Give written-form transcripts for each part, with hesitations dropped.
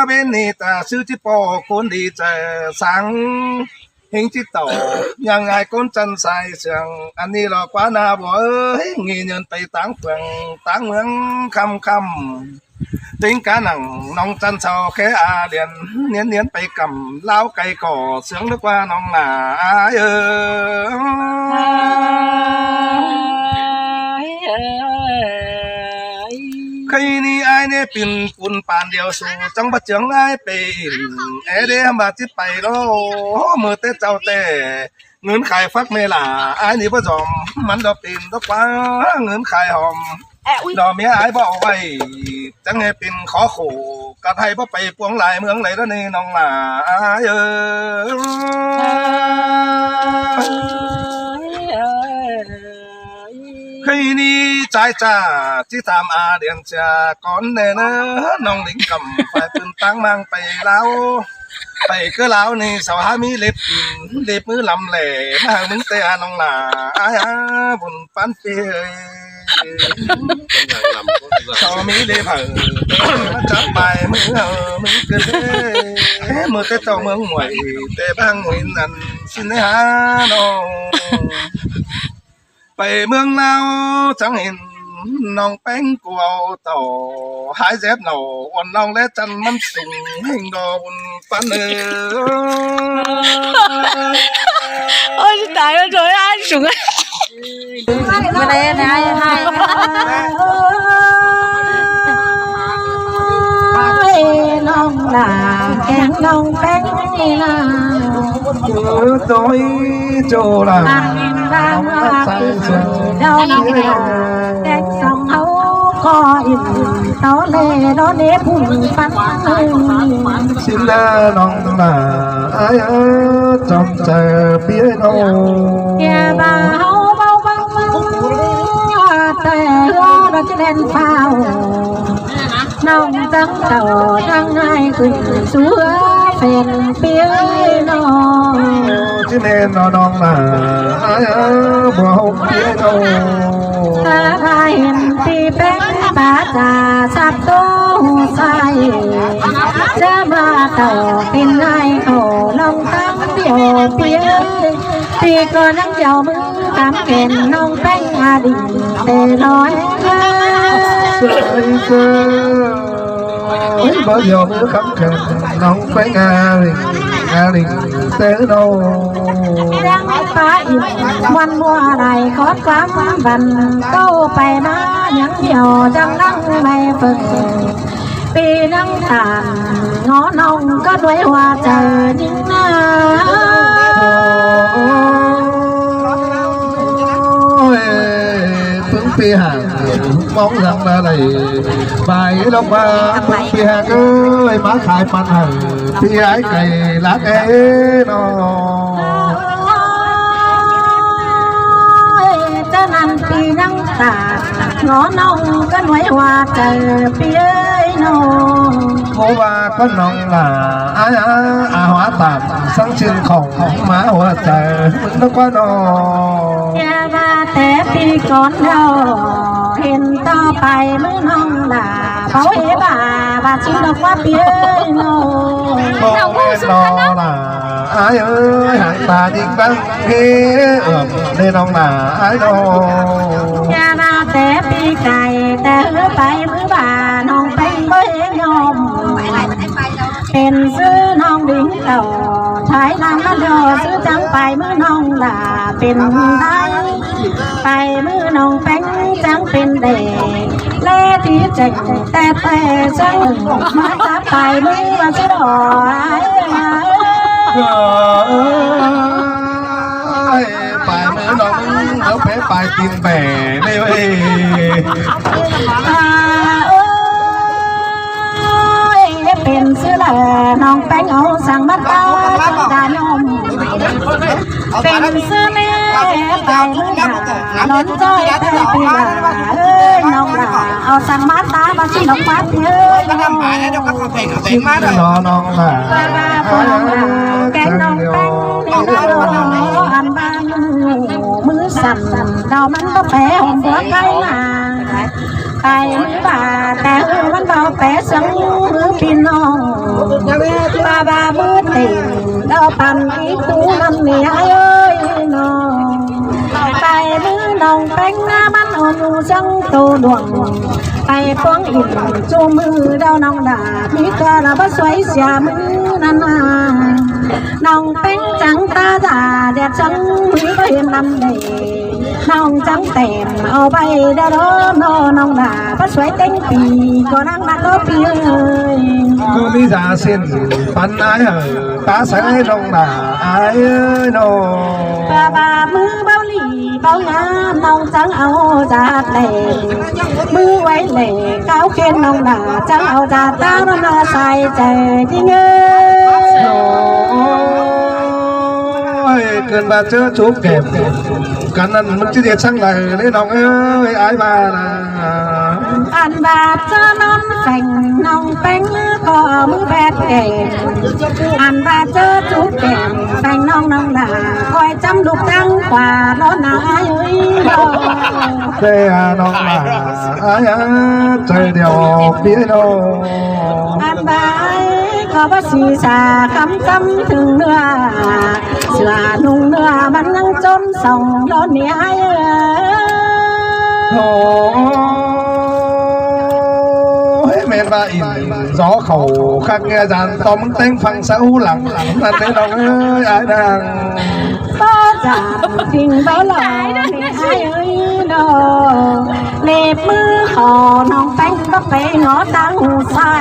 bên này ta sư chỉ bỏ con đi chờ sáng hình chỉ tàuยังไงคนจันทร์ใส่เสียงอันนี้เรากว่านาบ่เอ้ยงีเงินไปต่างเมืองต่างเมืองคำติงกาหนังน้องจันเช้าแค่อาเดียนเนียนไปกำเล้าไก่ก่อเสียงนึกว่าน้องหนาเอใครนี่ไอ้เนี่ยปิ่นปุ่นปานเดียวสู่จังบัดเจียงไอ้เป็นเอเดมาจิไปโลมือเตเจ้าเตเงินขายฟักเมล่าไอ้นี่ประจอมมันดอกปิ่นดอกฟ้าเงินขายหอมดอกเมียไอ้บอกไว้จังไงปิ่นขอขู่กระไทยพ่อไปปวงหลายเมืองไหนแล้วนี่น้องหนาkhi ni trái trà chỉ tham à điện trà con nè nơ nong đỉnh cầm phải từng tăng mangไปlaoไปcứ lao ni sao há mi lépมือลำแหล่มามึงเตะน้องหนาอ้ายบุญปันเปยชอมีเล็บเหอจับไปมือมึงเกิดมือเตะเจ้าเมืองหวยเตะบางหวยนั่นสินหาน้องไปเมืองเราจังเห็นน้องแป้งกูเอาต่อหายเจ็บหนอวันน้องและจันมันสูงแห่งดอกบุญปันôi tại ơi trời ai sủng ấy cái này này hai nông là kén nông bén là tôi chỗ là đang đâu kén sông hấu có in tao lê đó để phun phát xin là nông là ai trong chờ phía đâu kia bà hấu bao băng tè đó cho lên phao nông trắng tàu trắng hai quỳnh xuống phèn phía nó chứ nên nó non là ai bùa hông phía đâu ta hai hình thì bé bà già sắp tô sai ra mà tàu tin hai khổ nông trắng điều phía thì có nắng giàu mưa cảm kèn nông trắng à đình để nói bao giờ mới khắp khen nóng phải Nga đình tế đâu đang phá imวันมัวไหลคอดความวันโตไปมายังเดียวจังนั่งไม่ฝึกปีนั่งตามงอน้องก็ด้วยหัวใจยิ่งน่าphi hàng mong rằng là này bài đâu mà phi hàng ơi má khai pan hằng phi ái cày lá ế nó cho nên phi năng tà ngõ nông cái núi hoa trời phía nó cô ba có nông là hóa tạm sáng trên khổng má hoa trời nó quá nó nhà ba té phi con đâu hiện to bài mới nông là bảo hệ bà chỉ được qua phía nó con em nó là ai ơi hàng ta đi băng ghế nên ông là ai đâu nhà ba té phi cày té hứa bài mới bà nông tay mới nhomเป็นซื้อน้องดิ้งเต่าชายนางนั่นเด้อซื้อจังไปมือน้องล่ะเป็นได้ไปมือน้องแป้งจังเป็นเด็กเล่ที่เจ็กแต่จังมาจับไปมือมาซื้อดอกไปมือน้องแล้วไปไปกินแบ่ได้เว้ยเป็นเสื้อแหล่น้องแป้งเอาสั่งมาตาดานมเป็นเสื้อแม่ไปมือหานอนจ้อยแต่ปีละเอ้ยน้องล่ะเอาสั่งมาตามาชินกปัดเอ้ยน้องน้องล่ะแกน้องแป้งนี่ก็อันบ้านมือสั่นดาวมันก็แพ้หัวใกล้มาไปมือบ่าแต่มันเบาแปะสังมือพี่น้อง เต็มดาวปันอีคูนั่นเนี่ยเอ้ยน้องไปมือน้องแป้งหน้ามันอ่อนอยู่จังโตดวงไปพวงอินจูมือดาวน้องดามีกระบะสวยเสียมือนั่นนาน้องแป้งจังตาตาแดดจังมือก็เห็นลำเดน้องจังเต็มเอาไปได้ร้อนน้องดาบะสวยเต็งปีก็นั่งมาก็ปีเอ้ยcứ đi ra xin bắn ái ở ta sẽ đông là ái nô บาบามือเบาหลีเบางามน้องจังเอาจากเหล่มือไว้เหล่ก้าวเข็นน้องดาจังเอาจากตาน้องนาใส่ใจที่เงย เกินมาเจอชุบเก็บกันนั้นมันจะเดียดช่างเลยนี่น้องเอ้ยไอ้มานะ อันบาดเจอนอนแข่งน้องแป้งก็มือแปดเก่งอันบาดเจอจุกแก่งแป้งน้องดาคอยจำลูกตั้งกว่าร้อนหนาเอ้ยเจ้าน้องมาไอ้ใจเดียวเบี้ยโนอันบาดก็ว่าสีสาคำจำถึงเนื้อเสื้อนุ่งเนื้อมันนั่งจนส่องร้อนเนี่ยโอ้เมนว่าอินgió khẩu khắc nghe dàn toมึงเต้งฟังสาวหลังนั่นเลยน้องเอ้ยไอ้นางป้าจ๋าจริงเบาหล่อเนี่ยไอ้เอ้ยดอเล็บมือขอน้องแป้งก็ไปงอตั้งหูใส่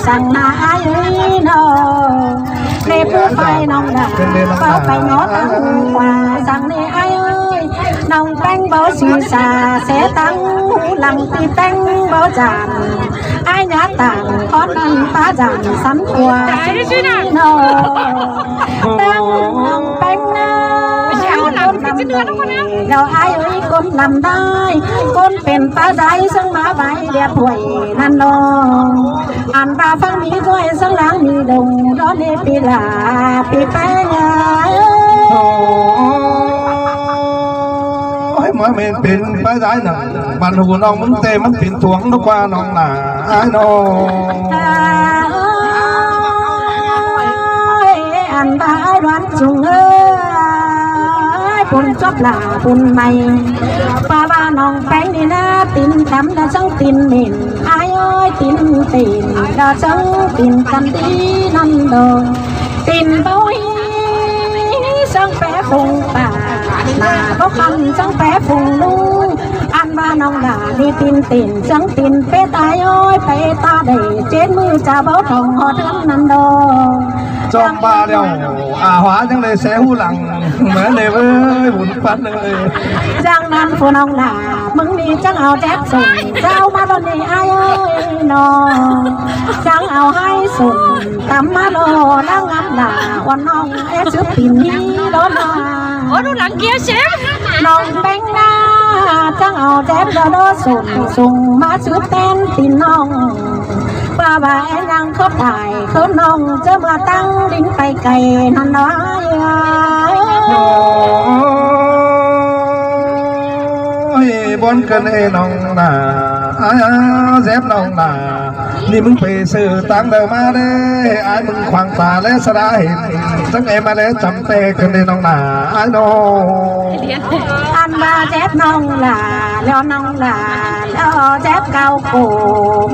สั่งนาไอ้เอ้ยดอเล็บมือไปน้องดาเบาไปงอตั้งหูกว่าสั่งเนี่ยไอ้เอ้ยน้องแป้งเบาสีสาเสตั้งหูหลังตีแป้งเบาจานไอ้หน้าต่างขอนั่งตาจานสันกว่าน้องตั้งน้องแป้งนะเราไอ้เอ้ยคนลำได้คนเป็นตาได้ซึ่งมาใบเดียบถวยนั่นน้องอ่านตาฟังมีถ้วยสังหลังมีดงร้อนในปีลาปีแป้งมาเมนเป็นไปได้หนังบันหูน้องมึงเตมันเป็นถ่วงนกว่าน้องหนาไอ้น้องอันตาร้อนจุงเอ้ยปุ่นจบลาปุ่นใหม่ป้าบ้าน้องแป้งนี่นะตินทำดาจังตินเหม็นไอ้เอ้ยตินดาจังตินกันดีนั่นโดตินโบยสังแปะฟงป่าหน้าก็คันสังแปะฟงลุงอันบ้าน้องดาดีตินจังตินเปตายอ้อยไปตาเดเจ็ดมือจ่าเบาทองหอดนั่นโดจอมบาเดียวหวาจังเลยแซวหลังเหมือนเลยเว้ยบุญปัดเลยจังนั้นผู้น้องดามึงนี่จังเอาแจ๊กส่งเจ้ามาตอนนี้ไอ้เอ้ยน้องจังเอาให้ส่งตำมาโลนั่งงำดาวันน้องเอ๊ะซื้อปิ่นนี้โดนมาโอ้ดูหลังเกียร์เชฟน้องแป้งหน้าจังเอาแจ๊กโดส่งมาซื้อเต้นปิ่นน้องป้าบ่ายยังเขาถ่ายเขาน้องจะมาตั้งลิ้นไปไก่นั่นน้อยบนกันเอน้องนาเจ็บน้องนานี่มึงไปซื้อตังเดิมมาเด้ไอ้มึงขวางตาและสระเห็นตั้งเอมาแล้วจำเตะกันเอน้องนาไอ้น้องอันมาเจ็บน้องลาแล้วน้องลาแล้วเจ็บเก่าโก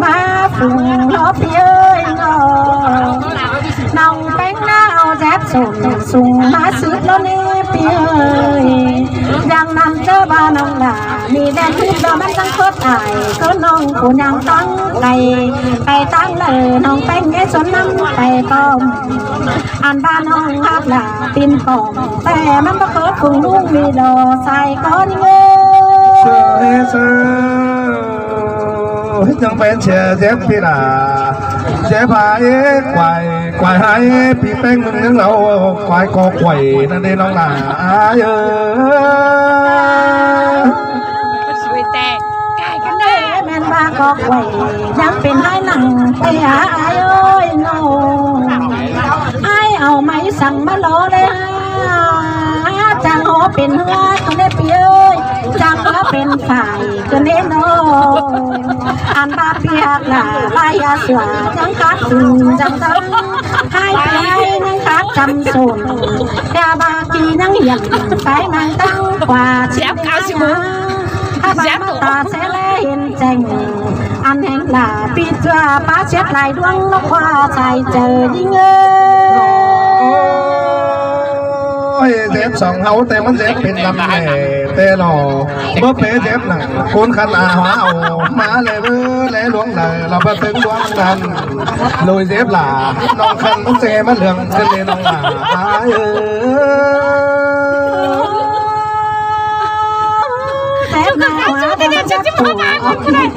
มาฝุ่งล้อเพี้ยน้องแป้งหน้าเอาแจ๊บส่งมาซื้อแล้วนี่เปียยังนำเจ้าบ้านน้องลามีแดนที่เรามันตั้งโคตรตายก็น้องผู้ยังตั้งไปตั้งเลยน้องแป้งแง่สนน้ำไปป้อมอันบ้านน้องฮักลาตินป้อมแต่มันก็เกิดฝุ่งลุงมีดอใส่ก้อนเงยยังเป็นเชียร์เจ็บพี่นาเจ็บหายควายหายพี่แป้งมึงนึกเราควายกอไข่นั่นเองน้องหนาสวยแต่ไก่กันได้แม่นบ้ากอไข่ยังเป็นให้หนังไปหาไอ้โอ้ยน้องไอ้เอาไม้สั่งมาล้อเลยจังหอเป็นเนื้อคนได้เปียจังก็เป็นฝ่ายคนได้น้องอันบาเปียกหล่าลายาสวาจังคัดถึงจังจังให้ไปนังคั จำสูตรกาบากีนังเหียงไปนางตั้งกว่าเสียบเก้าสิบมือถ้าบาตาเสลเห็นแจงอันแห่งหลาปีเจ้าป้าเช็ดลายดวงนกว่าใจเจอยิ่งเจ็บสองเฮาแต่มันเจ็บเป็นลำแหน่แต่หล่อเมื่อเป๋เจ็บหนักคนขันอาหาเอามาเลยเมื่อแลหลวงเลยเราไปถึงดวงกันลอยเจ็บหล่าน้องคันมันเจมันเหลืองขึ้นเลยน้องหล่าแต่หน้าว่าแต่จะจะมาบ้านกันเลย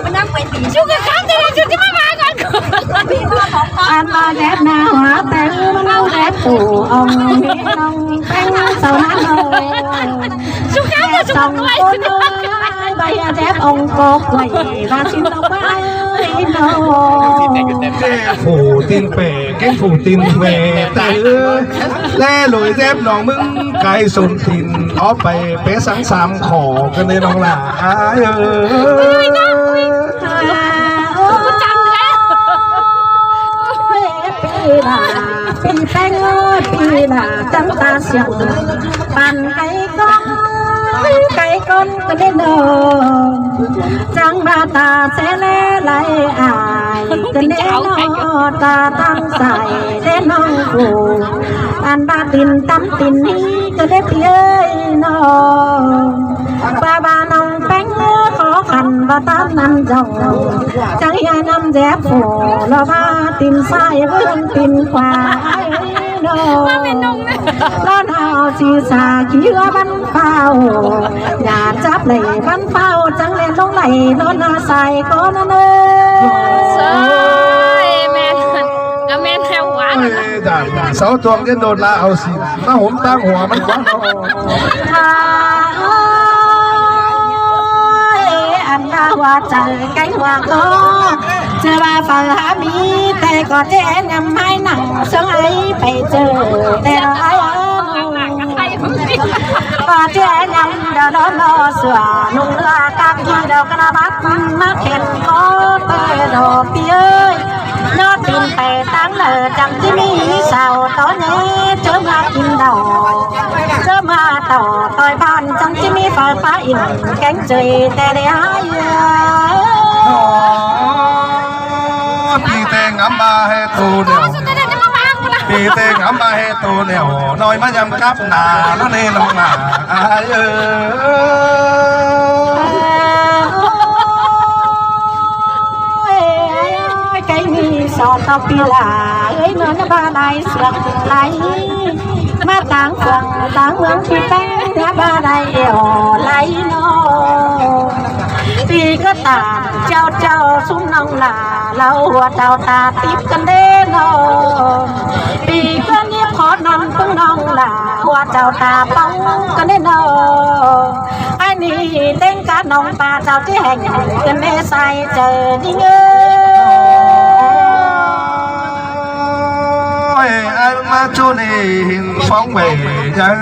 มันนั่งไปตีชุกกันครับแต่จะมาบ้านกันอันมาแดดหน้าว่าแต่มันเอาแดดตู่องมีน้องเป็นสาวน้ำเลยชุกกันจะชุกกันเลยใบแดดองกบไหลมาชิมต้องไปโน่แก่ผูตีนเป๋แก่ผูตีนเป๋แต่แล่ลอยเจ็บน้องมึงไก่สนทินเอาไปเป๋สังสามขอกันเลยน้องหล่าปีแป้งปีหน้าจังตาเสียงปั่นไก่ก้อนก็ได้เดินจังมาตาเสลไหลอายก็ได้นอตาตั้งใส่ได้น้องกูอันบาตินตั้มตินนี้ก็ได้เพียน้องบาน้องแป้งขอขันบาตามนั้นจงจังยายน้ำแจ๊บโผล่บาตินใส่เพื่อนตินขวาน้องร้อนเอาชีสาขี้เหือบันเฝ้าอย่าจับเลยบันเฝ้าจังเล่นลงไหลนอนอาศัยก็นั่นเองแม่แม่แถวหวานเสาตัวเล่นโดนลาเอาสิมาผมตั้งหัวมันกว้างอันน่าว่าใจไก่ว่าก็เจอว่าฝ่ามีแต่ก็เจ๊นำให้หนังเสื่อไอไปเจอแต่ไอ้ป่าเจ๊นำเดินรอเสือนุ่งลากางที่เดากระบัดมาเข็นก็เตะดอกเปี้ยนอตินไปตั้งเลยจังที่มีสาวตอนนี้เจอมากินดอกเจอมาต่อต่อยบ้านจังที่มีฝ่าอินแกงเจยแต่ได้หายปีเตงอัมมาให้ตูเดียวปีเตงอัมมาให้ตูเดียวน้อยมายำกับหนาแล้วนี่น้องหนาcái mi sò tao pi là ấy nó ba đại sườn lại mà táng hướng thì tay đã ba đại ẻo lại nó thì có tà trao xuống nông là lâu hoa trao ta tiếp cần đến nó thì có nhiếp khó nằm cũng nông là hoa trao ta bóng cần đến nó anh đi tên cá nông ta trao cái hành cần để sai chờ đi ai mà chú này hình phóng về nhớ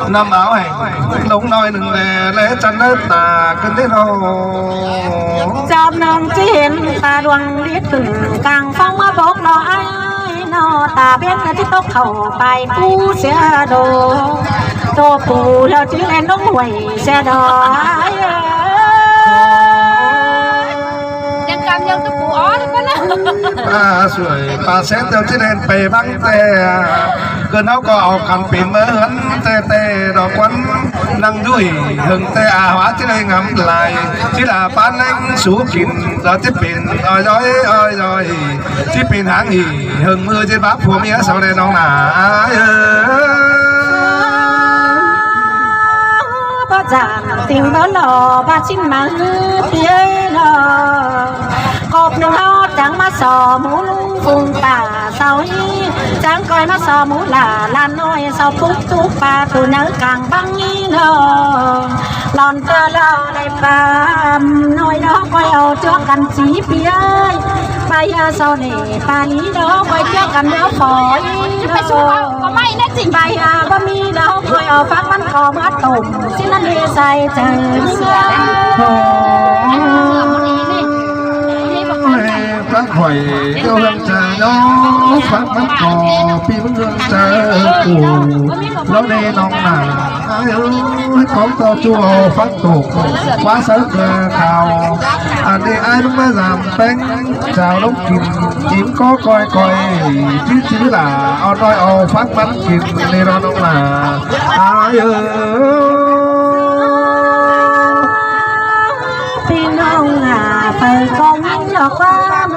nằm áo hành lúng nói đừng lẽ chân đất ta cần thế đâu chạm nông chỉ hiện ta đoan biết từng càng phong mà bốc nó ai nó ta biết là chỉ tóc khẩu bài phu xe đồ tô phù là chỉ lên đống quầy xe đòยังตะปูอ๋อทุกคนนะสวยปลาเส้นเดียวที่เดินไปบ้างแต่เกินเขาก็เอาคำปีนเมื่อหันแต่ดอกวันนั่งด้วยหึงแต่อาหวาที่ได้งำลายที่ลาปานเล้งสูกินเราจะเป็นอ้อยที่เป็นหางหีหึงมือจะบับผัวเมียสาวในน้องหนาgiảm tình bó lò ba chín mắng phía lò cột đường ho trắng má sò mũ vùng tả sau trắng coi má sò mũ là lan nói sau phút thuốc ba từ nhớ càng băng lò lòn tơ lò đây ba nói đó coi ao cho cần chỉ phía bây giờ sau này ba lý đó coi cho cần đó khỏi có may nè chị bây giờ ba mi đó coi ao phát bắn cò mắt tôm xin anh đi say trờiพระโห อยเจ้าเรื่องเจอน้องฟังมันก่อพี่มันเรื่องเจอกูแล้วในน้องหนาให้ของต่อจัวฟังตกว่าเสือเกลือข่าวอันนี้ไอ้มันมาgiảmแป้งเจ้าน้องกินจิ้มก็ก้อยก้อยชื่อหล่าเอาน้อยเอาฟังมันกินในรอน้องหล่าพี่น้องไปกองดอกว่าโม